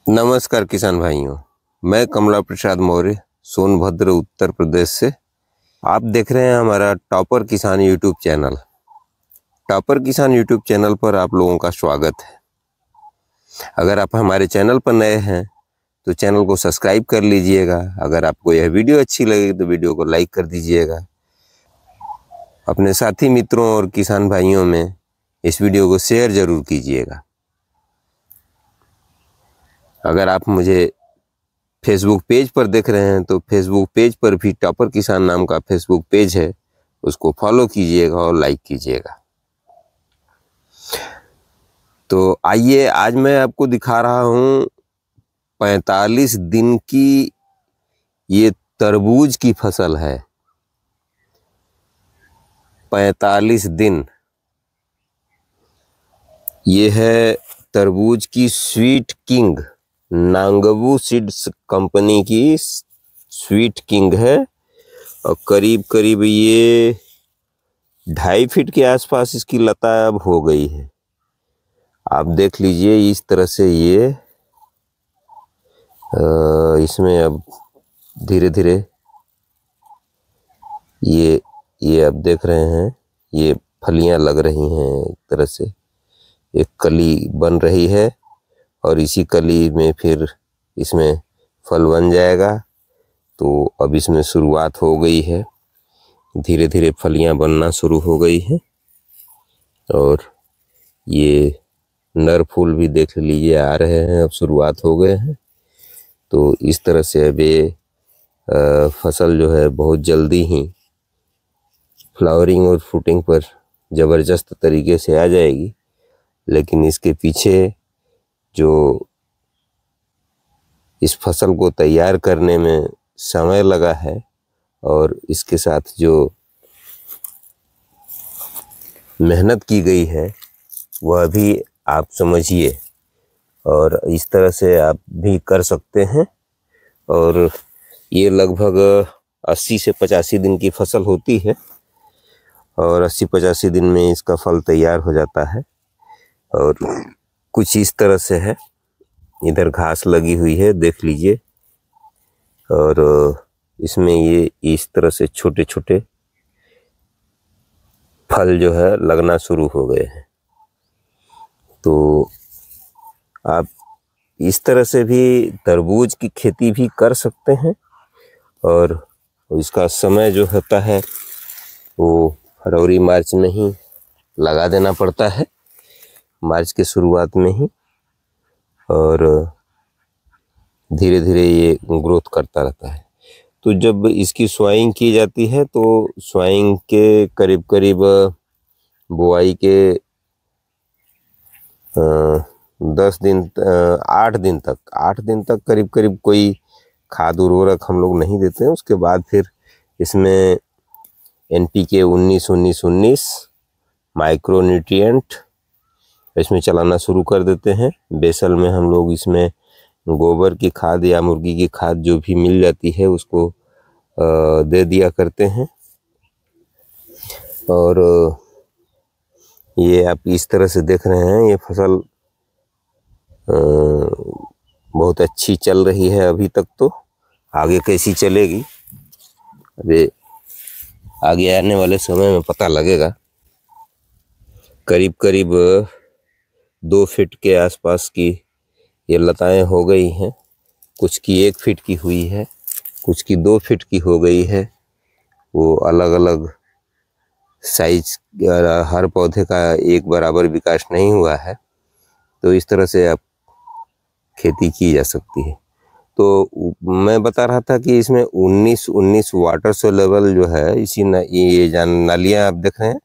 नमस्कार किसान भाइयों, मैं कमला प्रसाद मौर्य सोनभद्र उत्तर प्रदेश से। आप देख रहे हैं हमारा टॉपर किसान यूट्यूब चैनल। टॉपर किसान यूट्यूब चैनल पर आप लोगों का स्वागत है। अगर आप हमारे चैनल पर नए हैं तो चैनल को सब्सक्राइब कर लीजिएगा। अगर आपको यह वीडियो अच्छी लगे तो वीडियो को लाइक कर दीजिएगा। अपने साथी मित्रों और किसान भाइयों में इस वीडियो को शेयर जरूर कीजिएगा। अगर आप मुझे फेसबुक पेज पर देख रहे हैं तो फेसबुक पेज पर भी टॉपर किसान नाम का फेसबुक पेज है, उसको फॉलो कीजिएगा और लाइक कीजिएगा। तो आइए, आज मैं आपको दिखा रहा हूं 45 दिन की ये तरबूज की फसल है। 45 दिन ये है तरबूज की स्वीट किंग, नांगबू सीड्स कंपनी की स्वीट किंग है और करीब करीब ये 2.5 फीट के आसपास इसकी लता अब हो गई है। आप देख लीजिए इस तरह से ये इसमें अब धीरे धीरे ये आप देख रहे हैं, ये फलियां लग रही हैं। एक तरह से एक कली बन रही है और इसी कली में फिर इसमें फल बन जाएगा। तो अब इसमें शुरुआत हो गई है, धीरे धीरे फलियां बनना शुरू हो गई है और ये नर फूल भी देख लीजिए आ रहे हैं, अब शुरुआत हो गए हैं। तो इस तरह से अब ये फसल जो है बहुत जल्दी ही फ्लावरिंग और फ्रूटिंग पर ज़बरदस्त तरीके से आ जाएगी। लेकिन इसके पीछे जो इस फसल को तैयार करने में समय लगा है और इसके साथ जो मेहनत की गई है वह भी आप समझिए, और इस तरह से आप भी कर सकते हैं। और ये लगभग 80 से 85 दिन की फसल होती है और 80-85 दिन में इसका फल तैयार हो जाता है। और कुछ इस तरह से है, इधर घास लगी हुई है देख लीजिए, और इसमें ये इस तरह से छोटे छोटे फल जो है लगना शुरू हो गए हैं। तो आप इस तरह से भी तरबूज की खेती भी कर सकते हैं और इसका समय जो होता है वो फरवरी मार्च में ही लगा देना पड़ता है, मार्च के शुरुआत में ही, और धीरे धीरे ये ग्रोथ करता रहता है। तो जब इसकी स्वाइंग की जाती है तो स्वाइंग के करीब करीब बुआई के 8 दिन तक करीब करीब कोई खाद उर्वरक हम लोग नहीं देते हैं। उसके बाद फिर इसमें NPK 19-19-19 माइक्रोन्यूट्रिएंट इसमें चलाना शुरू कर देते हैं। बेसल में हम लोग इसमें गोबर की खाद या मुर्गी की खाद जो भी मिल जाती है उसको दे दिया करते हैं। और ये आप इस तरह से देख रहे हैं, ये फसल बहुत अच्छी चल रही है अभी तक। तो आगे कैसी चलेगी अभी आगे आने वाले समय में पता लगेगा। करीब करीब 2 फीट के आसपास की ये लताएं हो गई हैं। कुछ की 1 फीट की हुई है, कुछ की 2 फीट की हो गई है। वो अलग अलग साइज, हर पौधे का एक बराबर विकास नहीं हुआ है। तो इस तरह से आप खेती की जा सकती है। तो मैं बता रहा था कि इसमें 19-19 वाटर सोल्यूबल जो है, ये नालियाँ आप देख रहे हैं,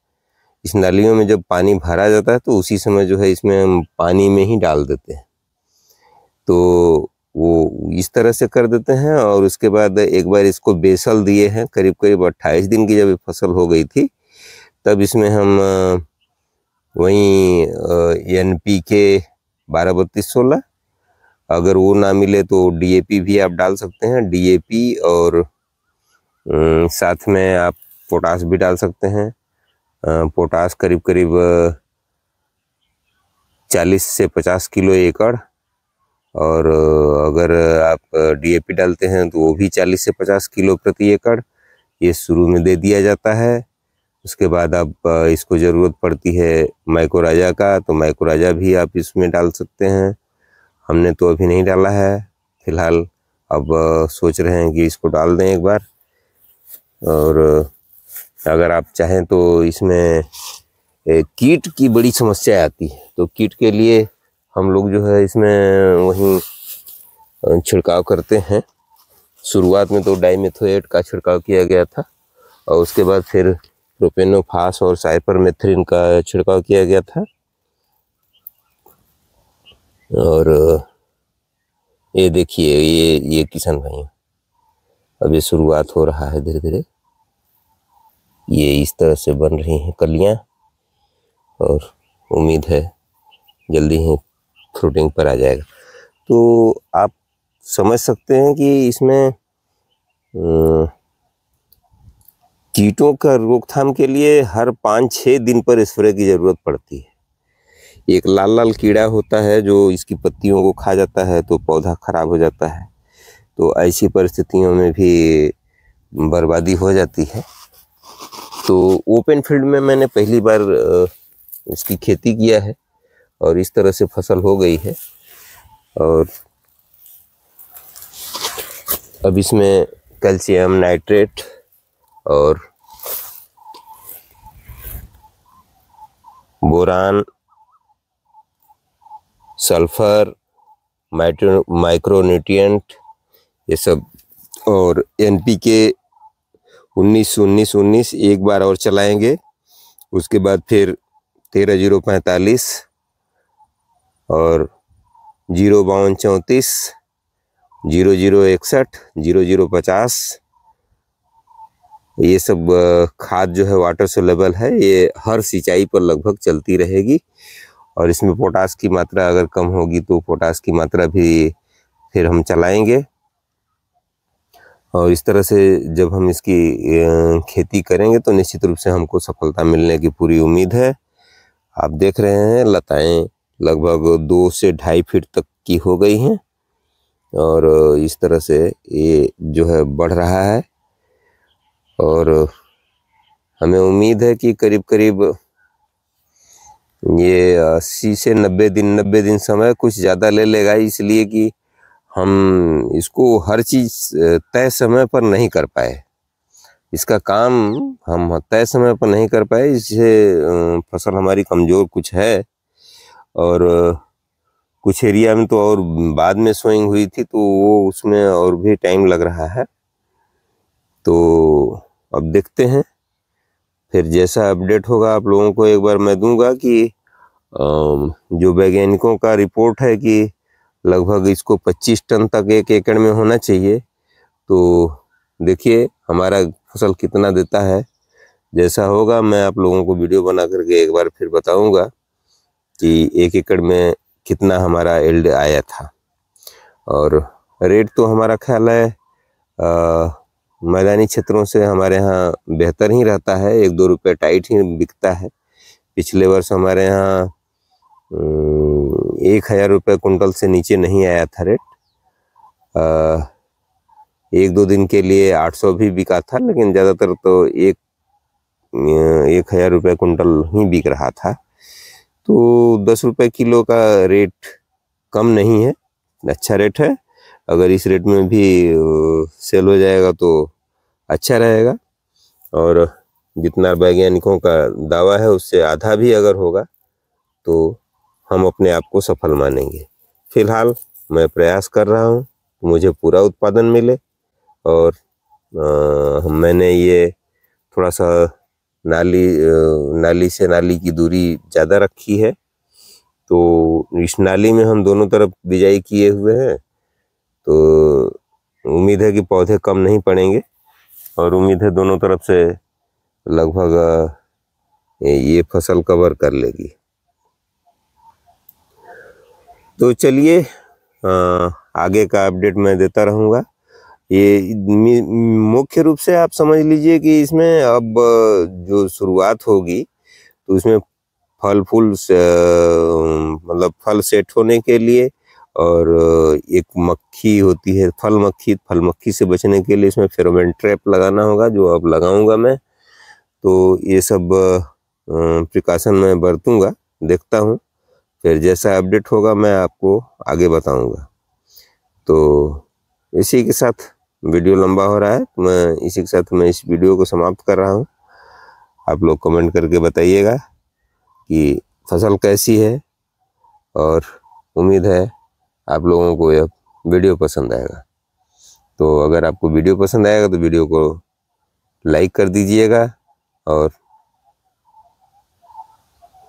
इस नालियों में जब पानी भरा जाता है तो उसी समय जो है इसमें हम पानी में ही डाल देते हैं। तो वो इस तरह से कर देते हैं और उसके बाद एक बार इसको बेसल दिए हैं। करीब करीब 28 दिन की जब फसल हो गई थी तब इसमें हम वहीं NPK 12-32-16, अगर वो ना मिले तो DAP भी आप डाल सकते हैं। DAP और साथ में आप पोटास भी डाल सकते हैं। पोटास करीब करीब 40 से 50 किलो एकड़ और अगर आप डीएपी डालते हैं तो वो भी 40 से 50 किलो प्रति एकड़ ये शुरू में दे दिया जाता है। उसके बाद आप इसको ज़रूरत पड़ती है माइक्रोराजा का, तो माइक्रोराजा भी आप इसमें डाल सकते हैं। हमने तो अभी नहीं डाला है फिलहाल, अब सोच रहे हैं कि इसको डाल दें एक बार। और अगर आप चाहें तो इसमें कीट की बड़ी समस्या आती है, तो कीट के लिए हम लोग जो है इसमें वहीं छिड़काव करते हैं। शुरुआत में तो डाइमेथोएट का छिड़काव किया गया था और उसके बाद फिर प्रोपेनोफास और साइपरमेथ्रिन का छिड़काव किया गया था। और ये देखिए ये किसान भाई, अब ये शुरुआत हो रहा है धीरे धीरे, ये इस तरह से बन रही हैं कलियां और उम्मीद है जल्दी ही फ्रूटिंग पर आ जाएगा। तो आप समझ सकते हैं कि इसमें कीटों का रोकथाम के लिए हर 5-6 दिन पर स्प्रे की ज़रूरत पड़ती है। एक लाल लाल कीड़ा होता है जो इसकी पत्तियों को खा जाता है तो पौधा खराब हो जाता है, तो ऐसी परिस्थितियों में भी बर्बादी हो जाती है। तो ओपन फील्ड में मैंने पहली बार इसकी खेती किया है और इस तरह से फसल हो गई है। और अब इसमें कैल्शियम नाइट्रेट और बोरान, सल्फर, माइक्रोन्यूट्रिएंट ये सब और एनपीके 19-19-19 एक बार और चलाएंगे। उसके बाद फिर 13-0-45 और 0-52-34, 0-0-61, 0-0-50 ये सब खाद जो है वाटर सोलेबल है, ये हर सिंचाई पर लगभग चलती रहेगी। और इसमें पोटास की मात्रा अगर कम होगी तो पोटास की मात्रा भी फिर हम चलाएंगे। और इस तरह से जब हम इसकी खेती करेंगे तो निश्चित रूप से हमको सफलता मिलने की पूरी उम्मीद है। आप देख रहे हैं लताएं लगभग 2 से 2.5 फीट तक की हो गई हैं और इस तरह से ये जो है बढ़ रहा है। और हमें उम्मीद है कि करीब करीब ये 80 से 90 दिन समय कुछ ज़्यादा ले लेगा, इसलिए कि हम इसको हर चीज़ तय समय पर नहीं कर पाए। इसका काम हम तय समय पर नहीं कर पाए, इससे फसल हमारी कमज़ोर कुछ है। और कुछ एरिया में तो और बाद में सोइंग हुई थी, तो वो उसमें और भी टाइम लग रहा है। तो अब देखते हैं, फिर जैसा अपडेट होगा आप लोगों को एक बार मैं दूंगा कि जो वैज्ञानिकों का रिपोर्ट है कि लगभग इसको 25 टन तक 1 एकड़ में होना चाहिए। तो देखिए हमारा फसल कितना देता है। जैसा होगा मैं आप लोगों को वीडियो बना करके एक बार फिर बताऊंगा कि 1 एकड़ में कितना हमारा यील्ड आया था। और रेट तो हमारा ख्याल है मैदानी क्षेत्रों से हमारे यहाँ बेहतर ही रहता है, 1-2 रुपये टाइट ही बिकता है। पिछले वर्ष हमारे यहाँ 1000 रुपये कुंटल से नीचे नहीं आया था रेट। 1-2 दिन के लिए 800 भी बिका था, लेकिन ज़्यादातर तो 1000 रुपये कुंटल ही बिक रहा था। तो 10 रुपये किलो का रेट कम नहीं है, अच्छा रेट है। अगर इस रेट में भी सेल हो जाएगा तो अच्छा रहेगा। और जितना वैज्ञानिकों का दावा है उससे आधा भी अगर होगा तो हम अपने आप को सफल मानेंगे। फिलहाल मैं प्रयास कर रहा हूँ मुझे पूरा उत्पादन मिले। और मैंने ये थोड़ा सा नाली से नाली की दूरी ज़्यादा रखी है, तो इस नाली में हम दोनों तरफ बिजाई किए हुए हैं। तो उम्मीद है कि पौधे कम नहीं पड़ेंगे और उम्मीद है दोनों तरफ से लगभग ये फसल कवर कर लेगी। तो चलिए आगे का अपडेट मैं देता रहूँगा। ये मुख्य रूप से आप समझ लीजिए कि इसमें अब जो शुरुआत होगी तो इसमें फल फूल मतलब फल सेट होने के लिए और एक मक्खी होती है फल मक्खी से बचने के लिए इसमें फेरोमोन ट्रैप लगाना होगा, जो अब लगाऊंगा मैं। तो ये सब प्रिकॉशन मैं बरतूंगा, देखता हूँ, फिर जैसा अपडेट होगा मैं आपको आगे बताऊंगा। तो इसी के साथ वीडियो लंबा हो रहा है, तो मैं इसी के साथ मैं इस वीडियो को समाप्त कर रहा हूँ। आप लोग कमेंट करके बताइएगा कि फसल कैसी है, और उम्मीद है आप लोगों को यह वीडियो पसंद आएगा। तो अगर आपको वीडियो पसंद आएगा तो वीडियो को लाइक कर दीजिएगा, और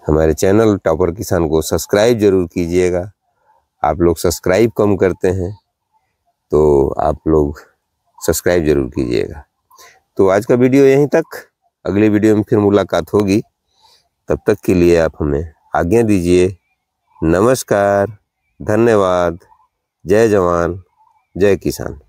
हमारे चैनल टॉपर किसान को सब्सक्राइब जरूर कीजिएगा। आप लोग सब्सक्राइब कम करते हैं, तो आप लोग सब्सक्राइब जरूर कीजिएगा। तो आज का वीडियो यहीं तक, अगले वीडियो में फिर मुलाकात होगी। तब तक के लिए आप हमें आज्ञा दीजिए। नमस्कार, धन्यवाद, जय जवान, जय किसान।